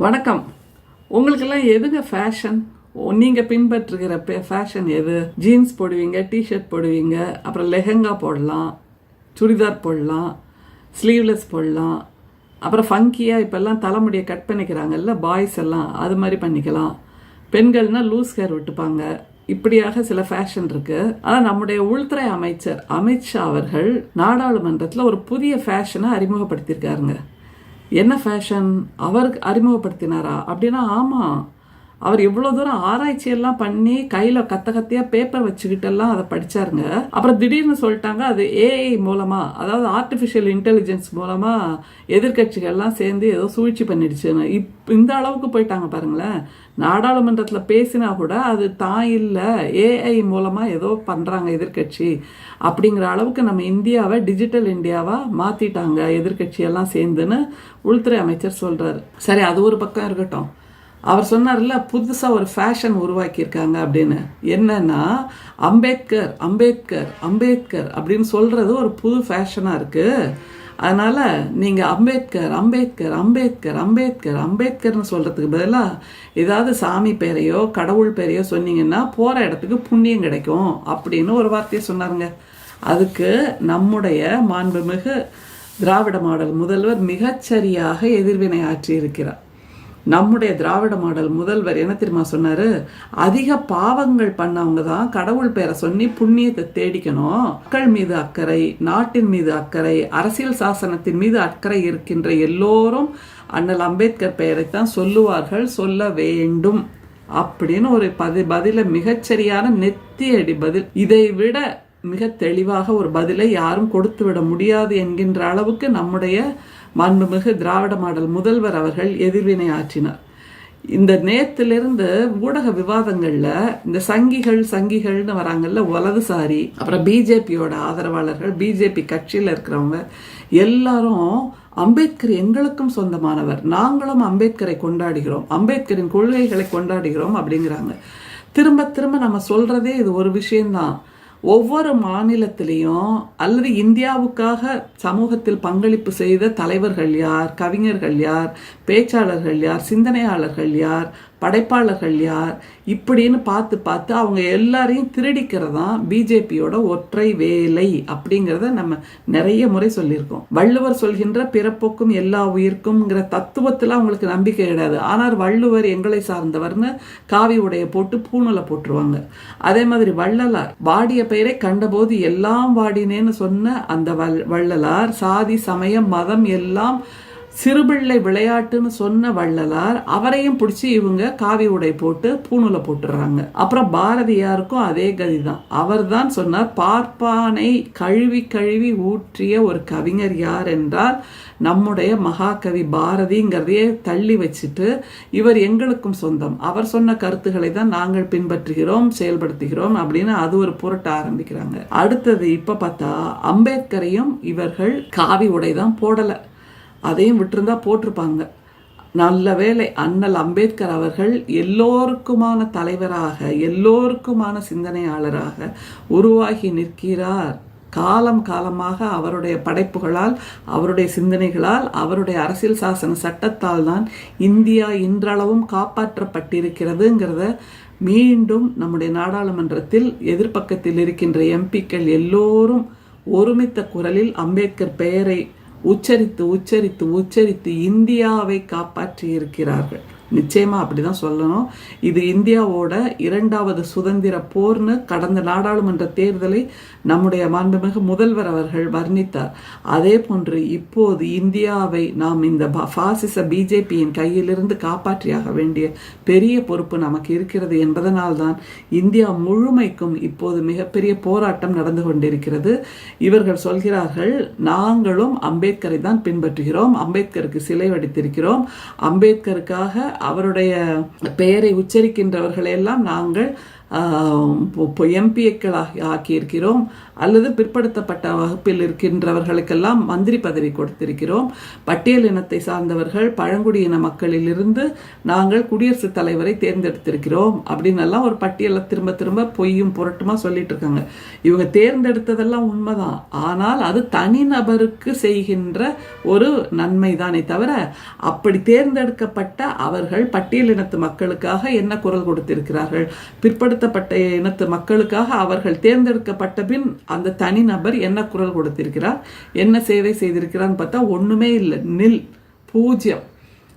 வணக்கம். உங்களுக்கெல்லாம் எதுங்க ஃபேஷன்? நீங்கள் பின்பற்றுகிற ஃபேஷன் எது? ஜீன்ஸ் போடுவீங்க, டிஷர்ட் போடுவீங்க, அப்புறம் லெஹங்கா போடலாம், சுடிதார் போடலாம், ஸ்லீவ்லெஸ் போடலாம், அப்புறம் ஃபங்கியாக இப்போல்லாம் தலைமுடியை கட் பண்ணிக்கிறாங்கல்ல பாய்ஸ் எல்லாம், அது மாதிரி பண்ணிக்கலாம். பெண்கள்னால் லூஸ் ஹேர் விட்டுப்பாங்க. இப்படியாக சில ஃபேஷன் இருக்கு. ஆனால் நம்முடைய உள்துறை அமைச்சர் அமித்ஷா அவர்கள் நாடாளுமன்றத்தில் ஒரு புதிய ஃபேஷனை அறிமுகப்படுத்தியிருக்காருங்க. என்ன ஃபேஷன் அவருக்கு அறிமுகப்படுத்தினாரா அப்படின்னா, ஆமாம், அவர் இவ்வளோ தூரம் ஆராய்ச்சியெல்லாம் பண்ணி கையில் கத்தையாக பேப்பர் வச்சுக்கிட்டெல்லாம் அதை படித்தாருங்க. அப்புறம் திடீர்னு சொல்லிட்டாங்க அது ஏஐ மூலமாக, அதாவது ஆர்டிஃபிஷியல் இன்டெலிஜென்ஸ் மூலமாக எதிர்கட்சிகள்லாம் சேர்ந்து ஏதோ சூழ்ச்சி பண்ணிடுச்சுன்னு இந்த அளவுக்கு போயிட்டாங்க பாருங்களேன். நாடாளுமன்றத்தில் பேசினா கூட அது தான் இல்லை, ஏஐ மூலமாக ஏதோ பண்ணுறாங்க எதிர்கட்சி அப்படிங்கிற அளவுக்கு நம்ம இந்தியாவை டிஜிட்டல் இந்தியாவாக மாற்றிட்டாங்க எதிர்கட்சியெல்லாம் சேர்ந்துன்னு உள்துறை அமைச்சர் சொல்கிறாரு. சரி, அது ஒரு பக்கம் இருக்கட்டும். அவர் சொன்னார்ல புதுசாக ஒரு ஃபேஷன் உருவாக்கியிருக்காங்க அப்படின்னு. என்னன்னா அம்பேத்கர் அம்பேத்கர் அம்பேத்கர் அப்படின்னு சொல்கிறது ஒரு புது ஃபேஷனாக இருக்குது. அதனால் நீங்கள் அம்பேத்கர் அம்பேத்கர் அம்பேத்கர் அம்பேத்கர் அம்பேத்கர்னு சொல்கிறதுக்கு பதிலாக ஏதாவது சாமி பேரையோ கடவுள் பேரையோ சொன்னீங்கன்னா போகிற இடத்துக்கு புண்ணியம் கிடைக்கும் அப்படின்னு ஒரு வார்த்தையை சொன்னாருங்க. அதுக்கு நம்முடைய மாண்புமிகு திராவிட மாடல் முதல்வர் மிகச்சரியாக எதிர்வினை ஆற்றி இருக்கிறார். நம்முடைய திராவிட மாடல் முதல்வர் என்ன தெரியுமா சொன்னார்? அதிக பாவங்கள் பண்ணவங்க தான் கடவுள் பேரை சொல்லி புண்ணியத்தை தேடிக்கணும். மக்கள் மீது அக்கறை, நாட்டின் மீது அக்கறை, அரசியல் சாசனத்தின் மீது அக்கறை இருக்கின்ற எல்லோரும் அண்ணல் அம்பேத்கர் பெயரைத்தான் சொல்லுவார்கள், சொல்ல வேண்டும் அப்படின்னு ஒரு பதில மிகச்சரியான நெத்தியடி பதில். இதை விட மிக தெளிவாக ஒரு பதிலை யாரும் கொடுத்து விட முடியாது என்கின்ற அளவுக்கு நம்முடைய மாண்புமிகு திராவிட மாடல் முதல்வர் அவர்கள் எதிர்வினை இந்த நேத்திலிருந்து ஊடக விவாதங்கள்ல இந்த சங்கிகள்னு வராங்கல்ல, வலதுசாரி, அப்புறம் பிஜேபியோட ஆதரவாளர்கள், பிஜேபி கட்சியில் இருக்கிறவங்க எல்லாரும் அம்பேத்கர் எங்களுக்கும் சொந்தமானவர், நாங்களும் அம்பேத்கரை கொண்டாடுகிறோம், அம்பேத்கரின் கொள்கைகளை கொண்டாடுகிறோம் அப்படிங்கிறாங்க. திரும்ப திரும்ப நம்ம சொல்றதே இது ஒரு விஷயம்தான். ஒவ்வொரு மாநிலத்திலையும் அல்லது இந்தியாவுக்காக சமூகத்தில் பங்களிப்பு செய்த தலைவர்கள் யார், கவிஞர்கள் யார், பேச்சாளர்கள் யார், சிந்தனையாளர்கள் யார், படைப்பாளர்கள் யார் இப்படின்னு பார்த்து பார்த்து அவங்க எல்லாரையும் திருடிக்கிறதான் பிஜேபியோட ஒற்றை வேலை அப்படிங்கிறத நம்ம நிறைய முறை சொல்லியிருக்கோம். வள்ளுவர் சொல்கின்ற பிறப்போக்கும் எல்லா உயிர்க்கும்ங்கிற தத்துவத்தில் அவங்களுக்கு நம்பிக்கை கிடையாது. ஆனால் வள்ளுவர் எங்களை சார்ந்தவர்னு காவி உடைய போட்டு பூணலை போட்டுருவாங்க. அதே மாதிரி வள்ளலார் வாடிய பெயரை கண்டபோது எல்லாம் வாடினேன்னு சொன்ன அந்த வள்ளலார் சாதி சமயம் மதம் எல்லாம் சிறுபிள்ளை விளையாட்டுன்னு சொன்ன வள்ளலார் அவரையும் பிடிச்சி இவங்க காவி உடை போட்டு பூணூலை போட்டுடுறாங்க. அப்புறம் பாரதியாருக்கும் அதே கதிதான். அவர் தான் சொன்னார், பார்ப்பானை கழுவி கழுவி ஊற்றிய ஒரு கவிஞர் யார் என்றால் நம்முடைய மகாகவி பாரதிங்கிறதையே தள்ளி வச்சுட்டு இவர் எங்களுக்கும் சொந்தம், அவர் சொன்ன கருத்துக்களை தான் நாங்கள் பின்பற்றுகிறோம், செயல்படுத்துகிறோம் அப்படின்னு அது ஒரு புரட்ட ஆரம்பிக்கிறாங்க. அடுத்தது இப்ப பார்த்தா அம்பேத்கரையும் இவர்கள் காவி உடை தான் போடலை, அதையும் விட்டுருந்தா போட்டிருப்பாங்க. நல்ல வேளை அண்ணல் அம்பேத்கர் அவர்கள் எல்லோருக்குமான தலைவராக, எல்லோருக்குமான சிந்தனையாளராக உருவாகி நிற்கிறார். காலம் காலமாக அவருடைய படைப்புகளால், அவருடைய சிந்தனைகளால், அவருடைய அரசியல் சாசன சட்டத்தால் தான் இந்தியா இன்றளவும் காப்பாற்றப்பட்டிருக்கிறதுங்கிறத மீண்டும் நம்முடைய நாடாளுமன்றத்தில் எதிர்பக்கத்தில் இருக்கின்ற எம்பிக்கள் எல்லோரும் ஒருமித்த குரலில் அம்பேத்கர் பெயரை உச்சரித்து உச்சரித்து உச்சரித்து இந்தியாவை காப்பாற்றி இருக்கிறார்கள். நிச்சயமா அப்படிதான் சொல்லணும். இது இந்தியாவோட 2வது சுதந்திர போர்னு கடந்த நாடாளுமன்ற தேர்தலை நம்முடைய மாண்புமிகு முதல்வர் அவர்கள் வர்ணித்தார். அதே போன்று இப்போது இந்தியாவை நாம் இந்த பாசிச பிஜேபியின் கையிலிருந்து காப்பாற்றியாக வேண்டிய பெரிய பொறுப்பு நமக்கு இருக்கிறது என்பதனால்தான் இந்தியா முழுமைக்கும் இப்போது மிகப்பெரிய போராட்டம் நடந்து கொண்டிருக்கிறது. இவர்கள் சொல்கிறார்கள், நாங்களும் அம்பேத்கரை தான் பின்பற்றுகிறோம், அம்பேத்கருக்கு சிலை வடித்திருக்கிறோம், அம்பேத்கருக்காக அவருடைய பெயரை உச்சரிக்கின்றவர்களெல்லாம் நாங்கள் எம்பிக்கள் ஆக்கியிருக்கிறோம், அல்லது பிற்படுத்தப்பட்ட வகுப்பில் இருக்கின்றவர்களுக்கெல்லாம் மந்திரி பதவி கொடுத்திருக்கிறோம். பட்டியல் இனத்தை சார்ந்தவர்கள் பழங்குடியின மக்களிலிருந்து நாங்கள் குடியரசுத் தலைவரை தேர்ந்தெடுத்திருக்கிறோம் அப்படின்னு எல்லாம் ஒரு பட்டியலை திரும்ப திரும்ப பொய்யும் புரட்டுமா சொல்லிட்டு இருக்காங்க. இவங்க தேர்ந்தெடுத்ததெல்லாம் உண்மைதான், ஆனால் அது தனிநபருக்கு செய்கின்ற ஒரு நன்மை தானே தவிர அப்படி தேர்ந்தெடுக்கப்பட்ட அவர்கள் பட்டியல் இனத்து மக்களுக்காக என்ன குரல் கொடுத்திருக்கிறார்கள், பிற்படுத்தப்பட்ட இனத்து மக்களுக்காக அவர்கள் தேர்ந்தெடுக்கப்பட்ட பின் அந்த தனிநபர் என்ன குரல் கொடுத்திருக்கிறார், என்ன சேவை செய்திருக்கிறான்னு பார்த்தா ஒண்ணுமே இல்லை, நில், பூஜ்யம்.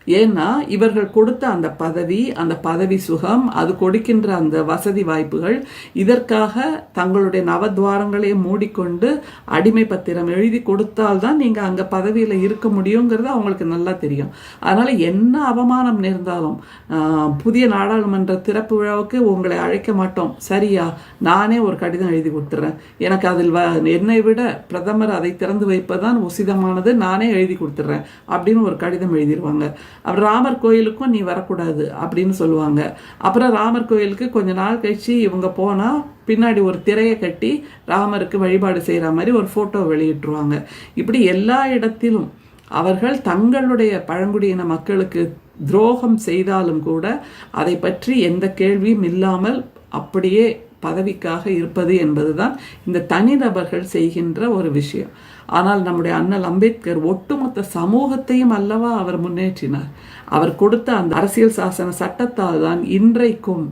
ஏன்னா இவர்கள் கொடுத்த அந்த பதவி சுகம், அது கொடுக்கின்ற அந்த வசதி வாய்ப்புகள், இதற்காக தங்களுடைய நவத்வாரங்களை மூடிக்கொண்டு அடிமை பத்திரம் எழுதி கொடுத்தால்தான் நீங்க அங்க பதவியில இருக்க முடியுங்கிறது அவங்களுக்கு நல்லா தெரியும். அதனால என்ன அவமானம் நேர்ந்தாலும் புதிய நாடாளுமன்ற திறப்பு விழாவுக்கு உங்களை அழைக்க மாட்டோம், சரியா, நானே ஒரு கடிதம் எழுதி கொடுத்துறேன், எனக்கு அதில் என்னை விட பிரதமர் அதை திறந்து வைப்பதான் உசிதமானது, நானே எழுதி கொடுத்துட்றேன் அப்படின்னு ஒரு கடிதம் எழுதிடுவாங்க. அப்புறம் ராமர் கோயிலுக்கும் நீ வரக்கூடாது அப்படின்னு சொல்லுவாங்க. அப்புறம் ராமர் கோயிலுக்கு கொஞ்ச நாள் கழிச்சு இவங்க போனா பின்னாடி ஒரு திரையை கட்டி ராமருக்கு வழிபாடு செய்யற மாதிரி ஒரு போட்டோ வெளியிட்டுருவாங்க. இப்படி எல்லா இடத்திலும் அவர்கள் தங்களுடைய பழங்குடியின மக்களுக்கு துரோகம் செய்தாலும் கூட அதை பற்றி எந்த கேள்வியும் இல்லாமல் அப்படியே பதவிக்காக இருப்பது என்பதுதான் இந்த தனிநபர்கள் செய்கின்ற ஒரு விஷயம். ஆனால் நம்முடைய அண்ணல் அம்பேத்கர் ஒட்டுமொத்த சமூகத்தையும் அல்லவா அவர் முன்னேற்றினார். அவர் கொடுத்த அந்த அரசியல் சாசன சட்டத்தால் தான் இன்றைக்கும்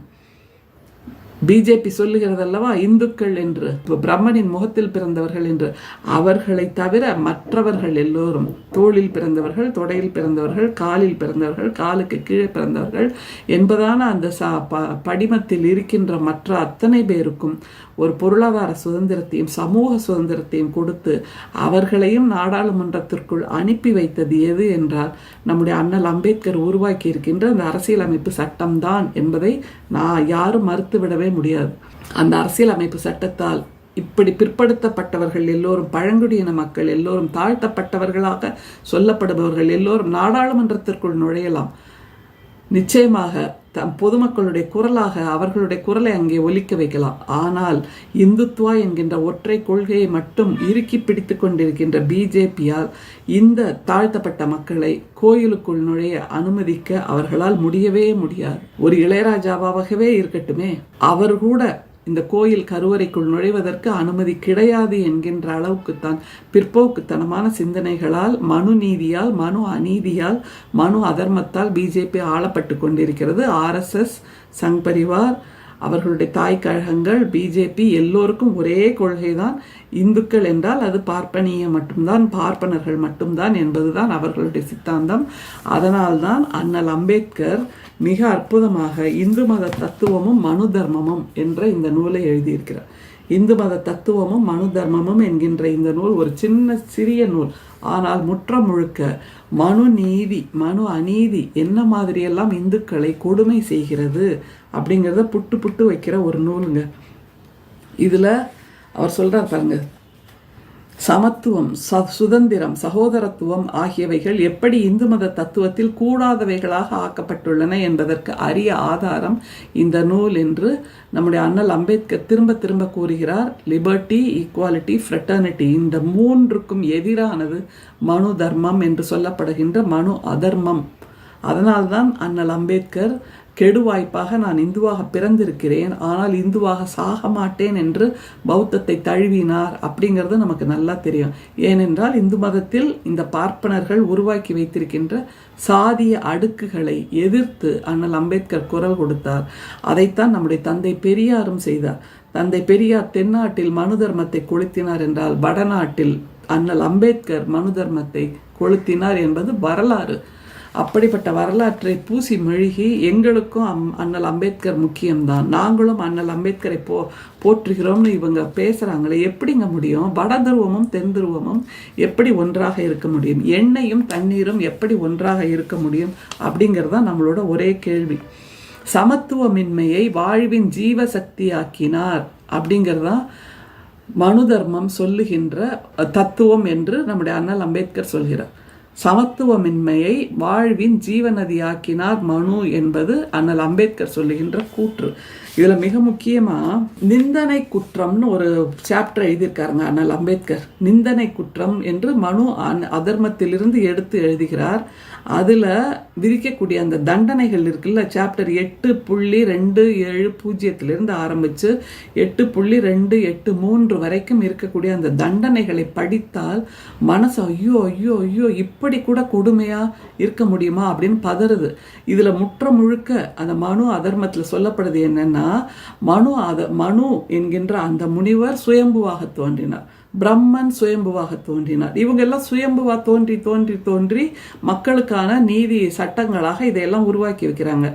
பிஜேபி சொல்லுகிறது அல்லவா இந்துக்கள் என்று, பிரம்மனின் முகத்தில் பிறந்தவர்கள் என்று. அவர்களை தவிர மற்றவர்கள் எல்லோரும் தோளில் பிறந்தவர்கள், தொடையில் பிறந்தவர்கள், காலில் பிறந்தவர்கள், காலுக்கு கீழே பிறந்தவர்கள் என்பதான அந்த படிமத்தில் இருக்கின்ற மற்ற அத்தனை பேருக்கும் ஒரு பொருளாதார சுதந்திரத்தையும் சமூக சுதந்திரத்தையும் கொடுத்து அவர்களையும் நாடாளுமன்றத்திற்குள் அனுப்பி வைத்தது எது என்றால் நம்முடைய அண்ணல் அம்பேத்கர் உருவாக்கி இருக்கின்ற அந்த அரசியலமைப்பு சட்டம்தான் என்பதை யாரும் மறுத்துவிடவே முடியாது. அந்த அரசியலமைப்பு சட்டத்தால் இப்படி பிற்படுத்தப்பட்டவர்கள் எல்லோரும், பழங்குடியின மக்கள் எல்லோரும், தாழ்த்தப்பட்டவர்களாக சொல்லப்படுபவர்கள் எல்லோரும் நாடாளுமன்றத்திற்குள் நுழையலாம். நிச்சயமாக பொதுமக்களுடைய குரலாக அவர்களுடைய குரலை அங்கே ஒலிக்க வைக்கலாம். ஆனால் இந்துத்துவா என்கின்ற ஒற்றை கொள்கையை மட்டும் இறுக்கி பிடித்து கொண்டிருக்கின்ற பிஜேபியால் இந்த தாழ்த்தப்பட்ட மக்களை கோயிலுக்குள் நுழைய அனுமதிக்க அவர்களால் முடியவே முடியாது. ஒரு இளையராஜாவாகவே இருக்கட்டுமே, அவர் கூட இந்த கோயில் கருவறைக்குள் நுழைவதற்கு அனுமதி கிடையாது என்கின்ற அளவுக்குத்தான் பிற்போக்குத்தனமான சிந்தனைகளால், மனு நீதியால், மனு அநீதியால், மனு அதர்மத்தால் பிஜேபி ஆளப்பட்டு கொண்டிருக்கிறது. ஆர்எஸ்எஸ், சங் பரிவார், அவர்களுடைய தாய் கழகங்கள், பிஜேபி எல்லோருக்கும் ஒரே கொள்கை தான். இந்துக்கள் என்றால் அது பார்ப்பனிய மட்டும்தான், பார்ப்பனர்கள் மட்டும்தான் என்பதுதான் அவர்களுடைய சித்தாந்தம். அதனால்தான் அண்ணல் அம்பேத்கர் மிக அற்புதமாக இந்து மத தத்துவமும் மனு தர்மமும் என்ற இந்த நூலை எழுதியிருக்கிறார். இந்து மத தத்துவமும் மனு தர்மமும் என்கின்ற இந்த நூல் ஒரு சிறிய நூல், ஆனால் முற்றம் முழுக்க மனு நீதி, மனு அநீதி என்ன மாதிரியெல்லாம் இந்துக்களை கொடுமை செய்கிறது அப்படிங்கிறத புட்டு புட்டு வைக்கிற ஒரு நூலுங்க. இதில் அவர் சொல்கிறார் பாருங்க, சமத்துவம், சுதந்திரம், சகோதரத்துவம் ஆகியவைகள் எப்படி இந்து மத தத்துவத்தில் கூடாதவைகளாக ஆக்கப்பட்டுள்ளன என்பதற்கு அரிய ஆதாரம் இந்த நூல் என்று நம்முடைய அண்ணல் அம்பேத்கர் திரும்ப திரும்ப கூறுகிறார். லிபர்ட்டி, ஈக்குவாலிட்டி, ஃப்ரெட்டர்னிட்டி, இந்த மூன்றுக்கும் எதிரானது மனு தர்மம் என்று சொல்லப்படுகின்ற மனு அதர்மம். அதனால்தான் அண்ணல் அம்பேத்கர் கெடுவாய்ப்பாக நான் இந்துவாக பிறந்திருக்கிறேன், ஆனால் இந்துவாக சாக மாட்டேன் என்று பௌத்தத்தை தழுவினார் அப்படிங்கிறது நமக்கு நல்லா தெரியும். ஏனென்றால் இந்து மதத்தில் இந்த பார்ப்பனர்கள் உருவாக்கி வைத்திருக்கின்ற சாதிய அடுக்குகளை எதிர்த்து அண்ணல் அம்பேத்கர் குரல் கொடுத்தார். அதைத்தான் நம்முடைய தந்தை பெரியாரும் செய்தார். தந்தை பெரியார் தென்னாட்டில் மனு தர்மத்தை கொளுத்தினார் என்றால் வடநாட்டில் அண்ணல் அம்பேத்கர் மனு தர்மத்தை கொளுத்தினார் என்பது வரலாறு. அப்படிப்பட்ட வரலாற்றை பூசி மெழுகி எங்களுக்கும் அண்ணல் அம்பேத்கர் முக்கியம்தான், நாங்களும் அண்ணல் அம்பேத்கரை போற்றுகிறோம்னு இவங்க பேசுகிறாங்களே, எப்படிங்க முடியும்? வட துருவமும் தென் துருவமும் எப்படி ஒன்றாக இருக்க முடியும்? எண்ணெயும் தண்ணீரும் எப்படி ஒன்றாக இருக்க முடியும்? அப்படிங்கிறதான் நம்மளோட ஒரே கேள்வி. சமத்துவமின்மையை வாழ்வின் ஜீவசக்தியாக்கினார் அப்படிங்கிறதான் மனு தர்மம் சொல்லுகின்ற தத்துவம் என்று நம்முடைய அண்ணல் அம்பேத்கர் சொல்கிறார். சமத்துவமின்மையை வாழ்வின் ஜீவநதியாக்கினார் மனு என்பது அண்ணல் அம்பேத்கர் சொல்லுகின்ற கூற்று. இதுல மிக முக்கியமா நிந்தனை குற்றம்னு ஒரு சாப்டர் எழுதியிருக்காருங்க அண்ணல் அம்பேத்கர். நிந்தனை குற்றம் என்று மனு அதர்மத்திலிருந்து எடுத்து எழுதுகிறார். அதுல விதிக்கக்கூடிய அந்த தண்டனைகள் இருக்குல்ல, சாப்டர் 8.270 ஆரம்பிச்சு 8.283 வரைக்கும் இருக்கக்கூடிய அந்த தண்டனைகளை படித்தால் மனசு ஐயோ ஐயோ ஐயோ இப்படி கூட கொடுமையா இருக்க முடியுமா அப்படின்னு பதறுது. இதுல முழுக்க அந்த மனு அதர்மத்துல சொல்லப்படுது என்னன்னா, மனு என்கின்ற அந்த முனிவர் சுயம்புவாக தோன்றினார், பிரம்மன் சுயம்புவாக தோன்றினார். இவங்க எல்லாம் சுயம்புவா தோன்றி தோன்றி தோன்றி மக்களுக்கான நீதி சட்டங்களாக இதையெல்லாம் உருவாக்கி வைக்கிறாங்க.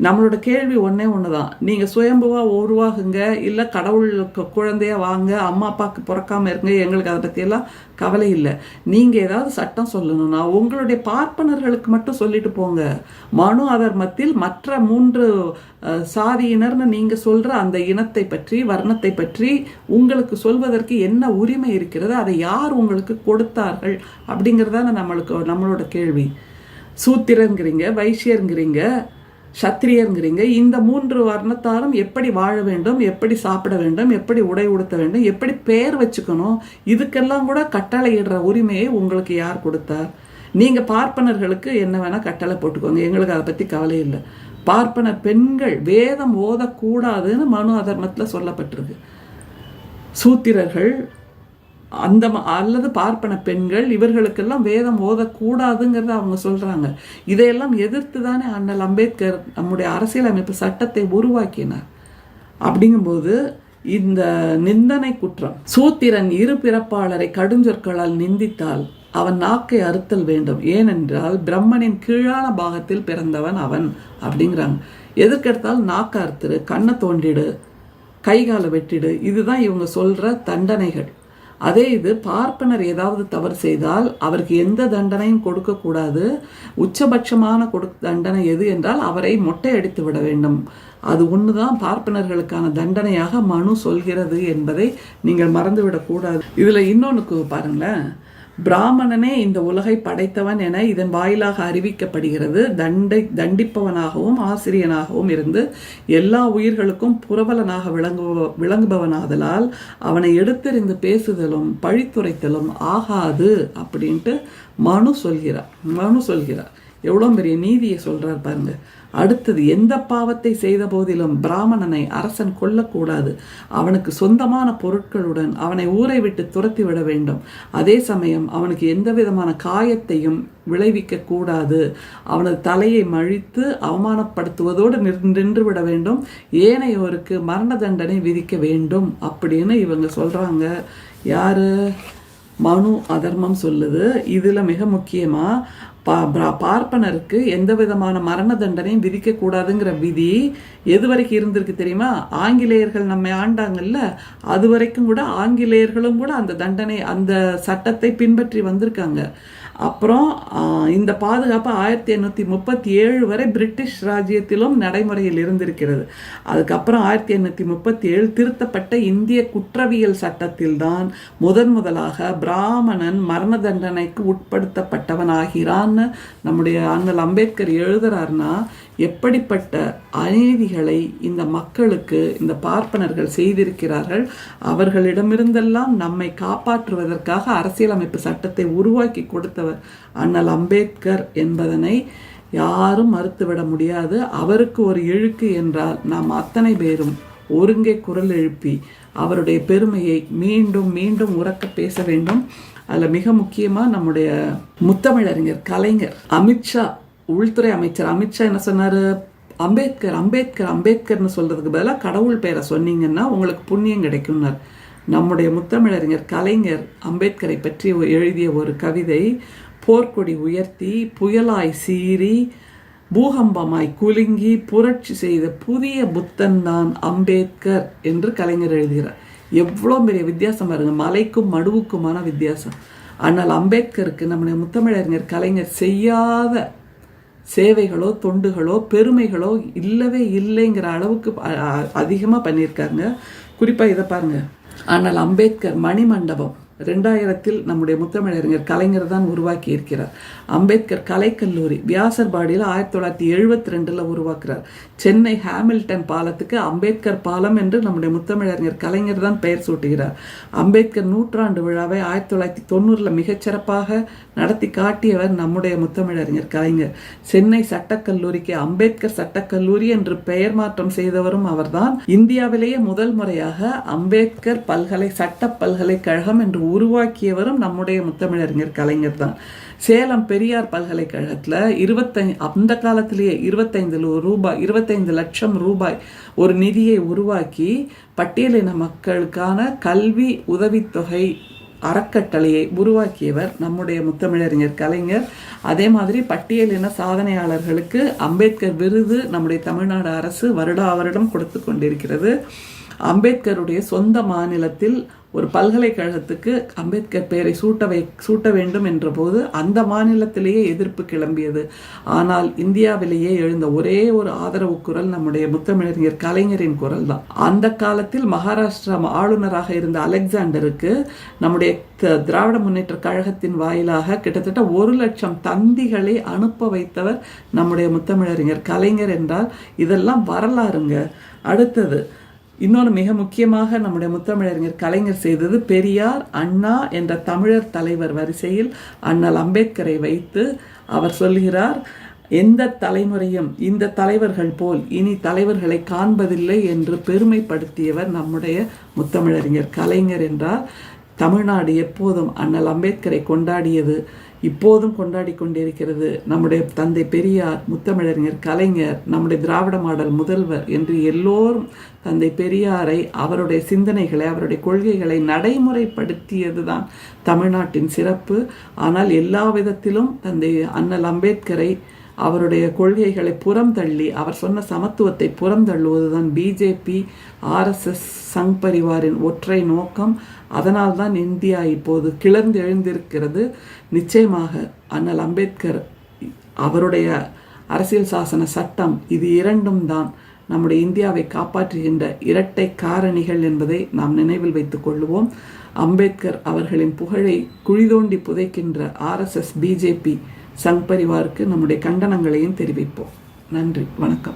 நம்மளோட கேள்வி ஒண்ணுதான், நீங்க சுயம்புவா உருவாகுங்க, இல்ல கடவுளுக்கு குழந்தையா வாங்க, அம்மா அப்பாவுக்கு பிறக்காம இருங்க, எங்களுக்கு அதை பத்தி எல்லாம் கவலை இல்லை. நீங்க ஏதாவது சட்டம் சொல்லணும்னா உங்களுடைய பார்ப்பனர்களுக்கு மட்டும் சொல்லிட்டு போங்க. மனு அதர்மத்தில் மற்ற 3 சாதியினர்னு நீங்க சொல்ற அந்த இனத்தை பற்றி வர்ணத்தை பற்றி உங்களுக்கு சொல்வதற்கு என்ன உரிமை இருக்கிறது, அதை யார் உங்களுக்கு கொடுத்தார்கள் அப்படிங்கிறதான நம்மளோட கேள்வி. சூத்திரங்கிறீங்க, வைசியருங்கிறீங்க, சத்திரியருங்கிறீங்க, இந்த 3 வர்ணத்தாரும் எப்படி வாழ வேண்டும், எப்படி சாப்பிட வேண்டும், எப்படி உடை உடுத்த வேண்டும், எப்படி பெயர் வச்சுக்கணும், இதுக்கெல்லாம் கூட கட்டளையிடுற உரிமையை உங்களுக்கு யார் கொடுத்தார்? நீங்க பார்ப்பனர்களுக்கு என்ன வேணா கட்டளை போட்டுக்கோங்க, எங்களுக்கு அதை பத்தி கவலை இல்லை. பார்ப்பன பெண்கள் வேதம் ஓதக்கூடாதுன்னு மனு அதர்மத்துல சொல்லப்பட்டிருக்கு. சூத்திரர்கள் அல்லது பார்ப்பன பெண்கள் இவர்களுக்கெல்லாம் வேதம் ஓதக்கூடாதுங்கிறத அவங்க சொல்றாங்க. இதையெல்லாம் எதிர்த்து தானே அண்ணல் அம்பேத்கர் நம்முடைய அரசியலமைப்பு சட்டத்தை உருவாக்கினார். அப்படிங்கும்போது இந்த நிந்தனை குற்றம், சூத்திரன் 2 பிறப்பாளரை கடுஞ்சொற்களால் நிந்தித்தால் அவன் நாக்கை அறுத்தல் வேண்டும், ஏனென்றால் பிரம்மனின் கீழான பாகத்தில் பிறந்தவன் அவன் அப்படிங்கிறாங்க. எதற்கெடுத்தால் நாக்க அறுத்துடு, கண்ணை தோண்டிடு, கைகாலை வெட்டிடு, இதுதான் இவங்க சொல்ற தண்டனைகள். அதே இது பார்ப்பனர் ஏதாவது தவறு செய்தால் அவருக்கு எந்த தண்டனையும் கொடுக்க கூடாது. உச்சபட்சமான தண்டனை எது என்றால் அவரை மொட்டை அடித்து விட வேண்டும். அது ஒண்ணுதான் பார்ப்பனர்களுக்கான தண்டனையாக மனு சொல்கிறது என்பதை நீங்கள் மறந்துவிடக் கூடாது. இதுல இன்னொன்னுக்கு பாருங்களேன், பிராமணனே இந்த உலகை படைத்தவன் என இதன் வாயிலாக அறிவிக்கப்படுகிறது. தண்டிப்பவனாகவும் ஆசிரியனாகவும் இருந்து எல்லா உயிர்களுக்கும் புரவலனாக விளங்குபவனாதலால் அவனை எடுத்தறிந்து பேசுதலும் பழித்துரைத்தலும் ஆகாது அப்படின்ட்டு மனு சொல்கிறார். எவ்வளோ பெரிய நீதியை சொல்றார் பாருங்க. அடுத்தது, எந்த பாவத்தை செய்த போதிலும் பிராமணனை அரசன் கொல்லக்கூடாது. அவனுக்கு சொந்தமான பொருட்களுடன் அவனை ஊரை விட்டு துரத்தி விட வேண்டும். அதே சமயம் அவனுக்கு எந்த விதமான காயத்தையும் விளைவிக்க கூடாது. அவனது தலையை மழித்து அவமானப்படுத்துவதோடு நின்று விட வேண்டும். ஏனையோருக்கு மரண தண்டனை விதிக்க வேண்டும் அப்படின்னு இவங்க சொல்றாங்க. யாரு? மனு அதர்மம் சொல்லுது. இதுல மிக முக்கியமா பார்ப்பனருக்கு எந்த விதமான மரண தண்டனையும் விதிக்க கூடாதுங்கிற விதி எது வரைக்கும் இருந்திருக்கு தெரியுமா? ஆங்கிலேயர்கள் நம்மை ஆண்டாங்கல்ல, அது வரைக்கும் கூட ஆங்கிலேயர்களும் கூட அந்த தண்டனை அந்த சட்டத்தை பின்பற்றி வந்திருக்காங்க. அப்புறம் இந்த பாதுகாப்பு 1837 வரை பிரிட்டிஷ் ராஜ்யத்திலும் நடைமுறையில் இருந்திருக்கிறது. அதுக்கப்புறம் 1837 திருத்தப்பட்ட இந்திய குற்றவியல் சட்டத்தில் தான் முதலாக பிராமணன் மரண தண்டனைக்கு உட்படுத்தப்பட்டவன் ஆகிறான்னு நம்முடைய அண்ணல் அம்பேத்கர் எழுதுறாருன்னா, எப்படிப்பட்ட அநீதிகளை இந்த மக்களுக்கு இந்த பார்ப்பனர்கள் செய்திருக்கிறார்கள். அவர்களிடமிருந்தெல்லாம் நம்மை காப்பாற்றுவதற்காக அரசியலமைப்பு சட்டத்தை உருவாக்கி கொடுத்தவர் அண்ணல் அம்பேத்கர் என்பதனை யாரும் மறுத்துவிட முடியாது. அவருக்கு ஒரு இழுக்கு என்றால் நாம் அத்தனை பேரும் ஒருங்கே குரல் எழுப்பி அவருடைய பெருமையை மீண்டும் மீண்டும் உரக்க பேச வேண்டும். அதில் மிக முக்கியமாக நம்முடைய முத்தமிழறிஞர் கலைஞர், அமித்ஷா, உள்துறை அமைச்சர் அமித்ஷா என்ன சொன்னாரு? அம்பேத்கர் அம்பேத்கர் அம்பேத்கர்னு சொல்றதுக்கு பதிலாக கடவுள் பெயரை சொன்னீங்கன்னா உங்களுக்கு புண்ணியம் கிடைக்கும்னார். நம்முடைய முத்தமிழறிஞர் கலைஞர் அம்பேத்கரை பற்றி எழுதிய ஒரு கவிதை, போர்க்கொடி உயர்த்தி புயலாய் சீறி பூகம்பமாய் குலுங்கி புரட்சி செய்த புதிய புத்தன் தான் அம்பேத்கர் என்று கலைஞர் எழுதுகிறார். எவ்வளோ பெரிய வித்தியாசம் பாருங்க, மலைக்கும் மடுவுக்குமான வித்தியாசம். ஆனால் அம்பேத்கருக்கு நம்முடைய முத்தமிழறிஞர் கலைஞர் செய்யாத சேவைகளோ தொண்டுகளோ பெருமைகளோ இல்லவே இல்லைங்கிற அளவுக்கு அதிகமாக பண்ணியிருக்காங்க. குறிப்பாக இதை பாருங்க, ஆனால் அம்பேத்கர் மணிமண்டபம் 2000 நம்முடைய முத்தமிழறிஞர் கலைஞர் தான் உருவாக்கி இருக்கிறார். அம்பேத்கர் கலைக்கல்லூரி வியாசர்பாடியில் 1972 உருவாக்குறார். சென்னை ஹாமில்டன் பாலத்துக்கு அம்பேத்கர் பாலம் என்று நம்முடைய முத்தமிழறிஞர் கலைஞர் தான் பெயர் சூட்டுகிறார். அம்பேத்கர் நூற்றாண்டு விழாவை 1990 மிகச்சிறப்பாக நடத்தி காட்டியவர் நம்முடைய முத்தமிழறிஞர் கலைஞர். சென்னை சட்டக்கல்லூரிக்கு அம்பேத்கர் சட்டக்கல்லூரி என்று பெயர் மாற்றம் செய்தவரும் அவர்தான். இந்தியாவிலேயே முதல் முறையாக அம்பேத்கர் சட்ட பல்கலைக்கழகம் என்று உருவாக்கியவரும் நம்முடைய முத்தமிழறிஞர் கலைஞர் தான். சேலம் பெரியார் பல்கலைக்கழகத்தில் அந்த காலத்திலேயே 25 லட்சம் ரூபாய் ஒரு நிதியை உருவாக்கி பட்டியலின மக்களுக்கான கல்வி உதவித்தொகை அறக்கட்டளையை உருவாக்கியவர் நம்முடைய முத்தமிழறிஞர் கலைஞர். அதே மாதிரி பட்டியலின சாதனையாளர்களுக்கு அம்பேத்கர் விருது நம்முடைய தமிழ்நாடு அரசு வருடம் கொடுத்து கொண்டிருக்கிறது. அம்பேத்கருடைய சொந்த மாநிலத்தில் ஒரு பல்கலைக்கழகத்துக்கு அம்பேத்கர் பெயரை சூட்ட வேண்டும் என்ற போது அந்த மாநிலத்திலேயே எதிர்ப்பு கிளம்பியது. ஆனால் இந்தியாவிலேயே எழுந்த ஒரே ஒரு ஆதரவு குரல் நம்முடைய முத்தமிழறிஞர் கலைஞரின் குரல் தான். அந்த காலத்தில் மகாராஷ்டிரா ஆளுநராக இருந்த அலெக்சாண்டருக்கு நம்முடைய திராவிட முன்னேற்ற கழகத்தின் வாயிலாக கிட்டத்தட்ட 1 லட்சம் தந்திகளை அனுப்ப வைத்தவர் நம்முடைய முத்தமிழறிஞர் கலைஞர் என்றால் இதெல்லாம் வரலாறுங்க. அடுத்தது இன்னொன்று மிக முக்கியமாக நம்முடைய முத்தமிழறிஞர் கலைஞர் செய்தது, பெரியார் அண்ணா என்ற தமிழர் தலைவர் வரிசையில் அண்ணல் அம்பேத்கரை வைத்து அவர் சொல்கிறார், எந்த தலைமுறையும் இந்த தலைவர்கள் போல் இனி தலைவர்களை காண்பதில்லை என்று பெருமைப்படுத்தியவர் நம்முடைய முத்தமிழறிஞர் கலைஞர் என்றார். தமிழ்நாடு எப்போதும் அண்ணல் அம்பேத்கரை கொண்டாடியது, இப்போதும் கொண்டாடி கொண்டிருக்கிறது. நம்முடைய தந்தை பெரியார், முத்தமிழறிஞர் கலைஞர், நம்முடைய திராவிட மாடல் முதல்வர் என்று எல்லோரும் தந்தை பெரியாரை, அவருடைய சிந்தனைகளை, அவருடைய கொள்கைகளை நடைமுறைப்படுத்தியது தான் தமிழ்நாட்டின் சிறப்பு. ஆனால் எல்லா விதத்திலும் தந்தை அண்ணல் அம்பேத்கரை, அவருடைய கொள்கைகளை புறம் தள்ளி, அவர் சொன்ன சமத்துவத்தை புறம் தள்ளுவதுதான் பிஜேபி, ஆர்எஸ்எஸ், சங் பரிவாரின் ஒற்றை நோக்கம். அதனால்தான் இந்தியா இப்போது கிளர்ந்து எழுந்திருக்கிறது. நிச்சயமாக அண்ணல் அம்பேத்கர், அவருடைய அரசியல் சாசன சட்டம், இது இரண்டும் தான் நம்முடைய இந்தியாவை காப்பாற்றுகின்ற இரட்டை காரணிகள் என்பதை நாம் நினைவில் வைத்துக் கொள்ளுவோம். அம்பேத்கர் அவர்களின் புகழை குழிதோண்டி புதைக்கின்ற ஆர்எஸ்எஸ், பிஜேபி, சங் பரிவாருக்கு நம்முடைய கண்டனங்களையும் தெரிவிப்போம். நன்றி, வணக்கம்.